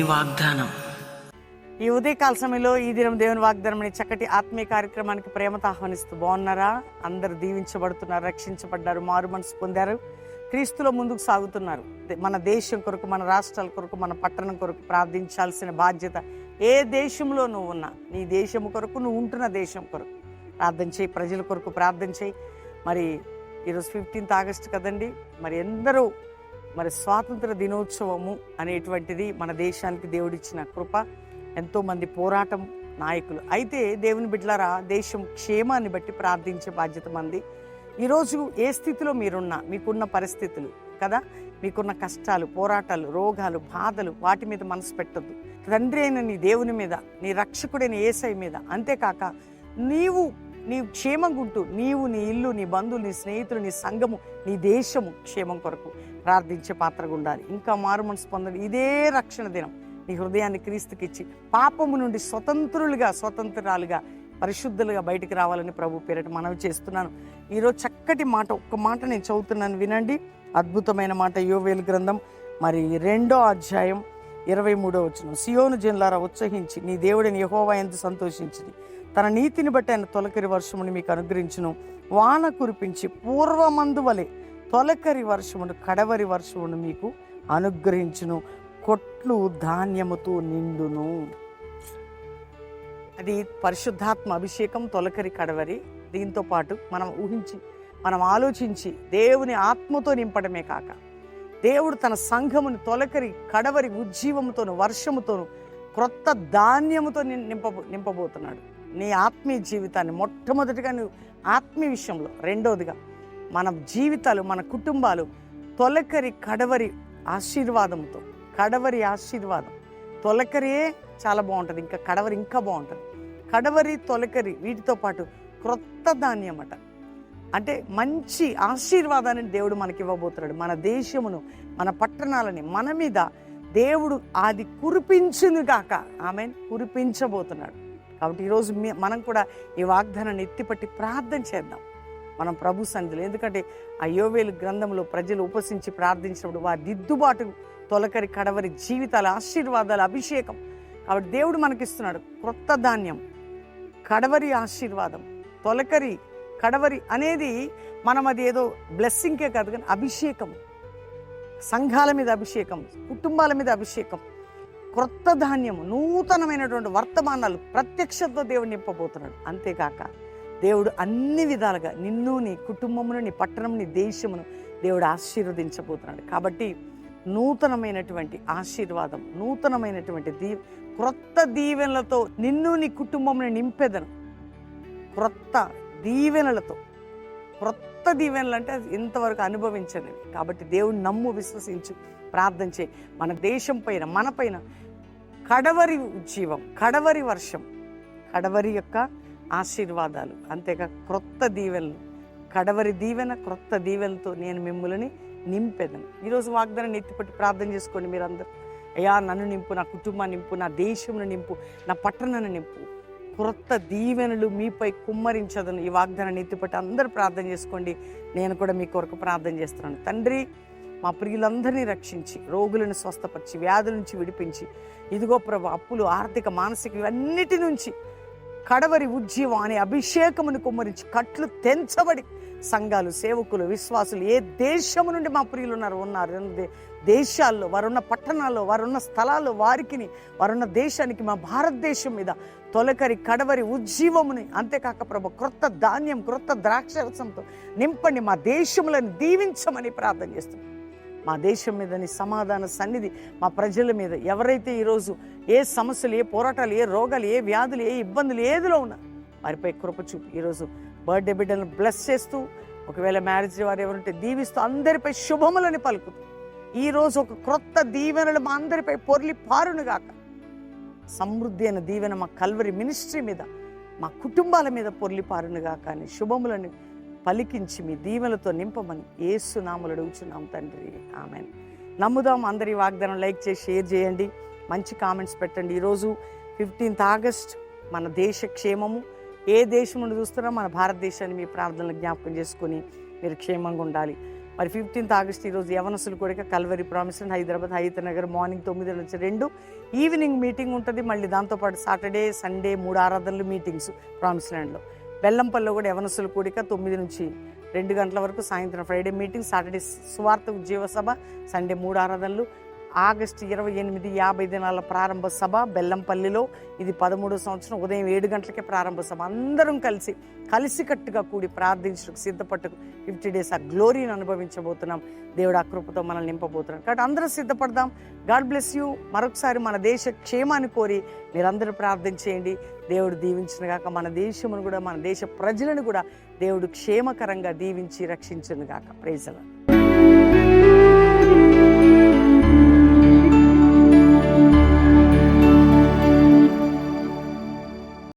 దేవుని వాగ్దానం. ఈ ఉదయకాల సమయంలో ఈ దినం దేవుని వాగ్దానం అనే చక్కటి ఆత్మీయ కార్యక్రమానికి ప్రేమతో ఆహ్వానిస్తూ బాగున్నారా? అందరూ దీవించబడుతున్నారు, రక్షించబడ్డారు, మారు మనసు పొందారు, క్రీస్తులో ముందుకు సాగుతున్నారు. మన దేశం కొరకు, మన రాష్ట్రాల కొరకు, మన పట్టణం కొరకు ప్రార్థించాల్సిన బాధ్యత ఏ దేశంలో నువ్వు ఉన్నా, నీ దేశం కొరకు, నువ్వు ఉంటున్న దేశం కొరకు ప్రార్థన చేయి, ప్రజల కొరకు ప్రార్థన చేయి. మరి ఈరోజు 15th ఆగస్టు కదండి. మరి ఎందరూ మరి స్వాతంత్ర దినోత్సవము అనేటువంటిది మన దేశానికి దేవుడిచ్చిన కృప. ఎంతోమంది పోరాటం నాయకులు. అయితే దేవుని బిడ్డలారా, దేశం క్షేమాన్ని బట్టి ప్రార్థించే బాధ్యత మంది. ఈరోజు ఏ స్థితిలో మీరున్నా, మీకున్న పరిస్థితులు కదా, మీకున్న కష్టాలు, పోరాటాలు, రోగాలు, బాధలు, వాటి మీద మనసు పెట్టద్దు. తండ్రి అయిన నీ దేవుని మీద, నీ రక్షకుడైన యేసయ్య మీద, అంతేకాక నీవు క్షేమంగా ఉంటూ, నీవు, నీ ఇల్లు, నీ బంధువులు, నీ స్నేహితులు, నీ సంఘము, నీ దేశము క్షేమం కొరకు ప్రార్థించే పాత్రగా ఉండాలి. ఇంకా మారు మనసు పొందండి. ఇదే రక్షణ దినం. నీ హృదయాన్ని క్రీస్తుకిచ్చి పాపము నుండి స్వతంత్రాలుగా పరిశుద్ధులుగా బయటికి రావాలని ప్రభు పేరిట మనవి చేస్తున్నాను. ఈరోజు చక్కటి మాట, ఒక్క మాట నేను చదువుతున్నాను, వినండి. అద్భుతమైన మాట. యోవేలు గ్రంథం మరి 2వ అధ్యాయం 23వ వచనం. సియోను జనులారా ఉత్సహించి నీ దేవుడిని యెహోవా యందు సంతోషించి తన నీతిని బట్టి ఆయన తొలకరి వర్షమును మీకు అనుగ్రహించును, వాన కురిపించి పూర్వమందు వలె తొలకరి వర్షమును, కడవరి వర్షమును మీకు అనుగ్రహించును, కొట్లు ధాన్యముతో నిండును. అది పరిశుద్ధాత్మ అభిషేకం, తొలకరి, కడవరి. దీంతో పాటు మనం ఆలోచించి దేవుని ఆత్మతో నింపడమే కాక, దేవుడు తన సంఘమును తొలకరి, కడవరి ఉజ్జీవముతోను, వర్షముతోను, క్రొత్త ధాన్యముతో నింపబోతున్నాడు. నీ ఆత్మీయ జీవితాన్ని మొట్టమొదటిగా నువ్వు ఆత్మీయ విషయంలో, రెండోదిగా మన జీవితాలు, మన కుటుంబాలు తొలకరి, కడవరి ఆశీర్వాదంతో. కడవరి ఆశీర్వాదం, తొలకరియే చాలా బాగుంటుంది, ఇంకా కడవరి ఇంకా బాగుంటుంది. కడవరి, తొలకరి వీటితో పాటు క్రొత్త ధాన్యం అట. అంటే మంచి ఆశీర్వాదాన్ని దేవుడు మనకి ఇవ్వబోతున్నాడు. మన దేశమును, మన పట్టణాలని మన మీద దేవుడు అది కురిపించునుగాక. ఆమెన్. కురిపించబోతున్నాడు. కాబట్టి ఈరోజు మనం కూడా ఈ వాగ్దానాన్ని ఎత్తిపట్టి ప్రార్థన చేద్దాం మనం ప్రభు సన్నిధిలో. ఎందుకంటే ఆ యోవేలు గ్రంథంలో ప్రజలు ఉపసించి ప్రార్థించినప్పుడు వారి దిద్దుబాటు, తొలకరి, కడవరి జీవితాల ఆశీర్వాదాల అభిషేకం. కాబట్టి దేవుడు మనకిస్తున్నాడు క్రొత్త ధాన్యం, కడవరి ఆశీర్వాదం. తొలకరి, కడవరి అనేది మనం అది ఏదో బ్లెస్సింగ్కే కాదు, కానీ అభిషేకం. సంఘాల మీద అభిషేకం, కుటుంబాల మీద అభిషేకం, క్రొత్త ధాన్యము, నూతనమైనటువంటి వర్తమానాలు ప్రత్యక్షతతో దేవుడు నింపబోతున్నాడు. అంతేకాక దేవుడు అన్ని విధాలుగా నిన్ను, నీ కుటుంబమును, నీ పట్టణం, నీ దేశమును దేవుడు ఆశీర్వదించబోతున్నాడు. కాబట్టి నూతనమైనటువంటి ఆశీర్వాదం, నూతనమైనటువంటి క్రొత్త దీవెనలతో నిన్ను, నీ కుటుంబమును నింపెదను. క్రొత్త దీవెనలతో. క్రొత్త దీవెనలు అంటే ఇంతవరకు అనుభవించనివి. కాబట్టి దేవుడు నమ్ము, విశ్వసించు, ప్రార్థన చేయి. మన దేశం పైన, మన పైన కడవరి ఉజ్జీవం, కడవరి వర్షం, కడవరి యొక్క ఆశీర్వాదాలు, అంతేకా క్రొత్త దీవెనలు. కడవరి దీవెన, క్రొత్త దీవెనలతో నేను మిమ్మల్ని నింపెదను. ఈరోజు వాగ్దానాన్ని ఎత్తిపట్టి ప్రార్థన చేసుకోండి మీరందరూ. అయ్యా, నన్ను నింపు, నా కుటుంబాన్ని నింపు, నా దేశంను నింపు, నా పట్టణాన్ని నింపు, క్రొత్త దీవెనలు మీపై కుమ్మరించదను. ఈ వాగ్దానాన్ని ఎత్తిపట్టి అందరూ ప్రార్థన చేసుకోండి. నేను కూడా మీ కొరకు ప్రార్థన చేస్తున్నాను. తండ్రి, మా ప్రియులందరినీ రక్షించి, రోగులను స్వస్థపరిచి, వ్యాధుల నుంచి విడిపించి, ఇదిగో ప్రభు, అప్పులు, ఆర్థిక, మానసిక ఇవన్నిటి నుంచి కడవరి ఉజ్జీవం అనే అభిషేకమును కుమ్మరించి కట్లు తెంచబడి సంఘాలు, సేవకులు, విశ్వాసులు ఏ దేశము నుండి మా ప్రియులు ఉన్నారు దేశాల్లో, వారున్న పట్టణాల్లో, వారున్న స్థలాల్లో వారున్న దేశానికి, మా భారతదేశం మీద తొలకరి, కడవరి ఉజ్జీవముని, అంతేకాక ప్రభు క్రొత్త ధాన్యం, క్రొత్త ద్రాక్షరసంతో నింపండి. మా దేశములను దీవించమని ప్రార్థన చేస్తున్నాం. మా దేశం మీద నీ సమాధాన సన్నిధి మా ప్రజల మీద, ఎవరైతే ఈరోజు ఏ సమస్యలు, ఏ పోరాటాలు, ఏ రోగాలు, ఏ వ్యాధులు, ఏ ఇబ్బందులు ఏదిలో ఉన్నా వారిపై కృప చూపి ఈరోజు బర్త్డే బిడ్డలను బ్లెస్ చేస్తూ, ఒకవేళ మ్యారేజ్ వారు ఎవరుంటే దీవిస్తూ, అందరిపై శుభములని పలుకుతూ, ఈరోజు ఒక క్రొత్త దీవెనలు మా అందరిపై పొర్లి పారునుగాక. సమృద్ధి అయిన దీవెన మా కల్వరి మినిస్ట్రీ మీద, మా కుటుంబాల మీద పొర్లి పారునుగాక అని శుభములని పలికించి మీ దీవెనలతో నింపమని యేసు నామములో అడుగుచున్నాం తండ్రి. ఆమెన్. నమ్ముదాం. అందరి వాగ్దానం లైక్ చేసి షేర్ చేయండి, మంచి కామెంట్స్ పెట్టండి. ఈరోజు 15th ఆగస్ట్ మన దేశ క్షేమము. ఏ దేశం నుండి చూస్తున్నా మన భారతదేశాన్ని మీ ప్రార్థనలు జ్ఞాపకం చేసుకొని మీరు క్షేమంగా ఉండాలి. మరి 15th ఆగస్ట్ ఈరోజు యవనసులు కూడా Calvary promise land Hyderabad Hayath Nagar morning 9 నుంచి 2, ఈవినింగ్ మీటింగ్ ఉంటుంది. మళ్ళీ దాంతోపాటు సాటర్డే సండే 3 ఆరాధనలు మీటింగ్స్ ప్రామిస్ ల్యాండ్లో. బెల్లంపల్లిలో కూడా యవనసులు కూడిక 9 నుంచి 2 గంటల వరకు, సాయంత్రం ఫ్రైడే మీటింగ్, సాటర్డే సువార్త ఉజ్జీవ సభ, సండే 3 ఆరాధనలు. ఆగస్టు 28 50 దినాల ప్రారంభ సభ బెల్లంపల్లిలో. ఇది 13వ సంవత్సరం, ఉదయం 7 గంటలకే ప్రారంభ సభ. అందరం కలిసికట్టుగా కూడి ప్రార్థించడానికి సిద్ధపట్టుకు 50 days ఆ గ్లోరీని అనుభవించబోతున్నాం. దేవుడు ఆ కృపతో మనల్ని నింపబోతున్నాం. కాబట్టి అందరూ సిద్ధపడదాం. God bless you. మరొకసారి మన దేశ క్షేమాన్ని కోరి మీరందరూ ప్రార్థన చేయండి. దేవుడు దీవించిన గాక. మన దేశమును కూడా, మన దేశ ప్రజలను కూడా దేవుడు క్షేమకరంగా దీవించి రక్షించును గాక. Praise the lord.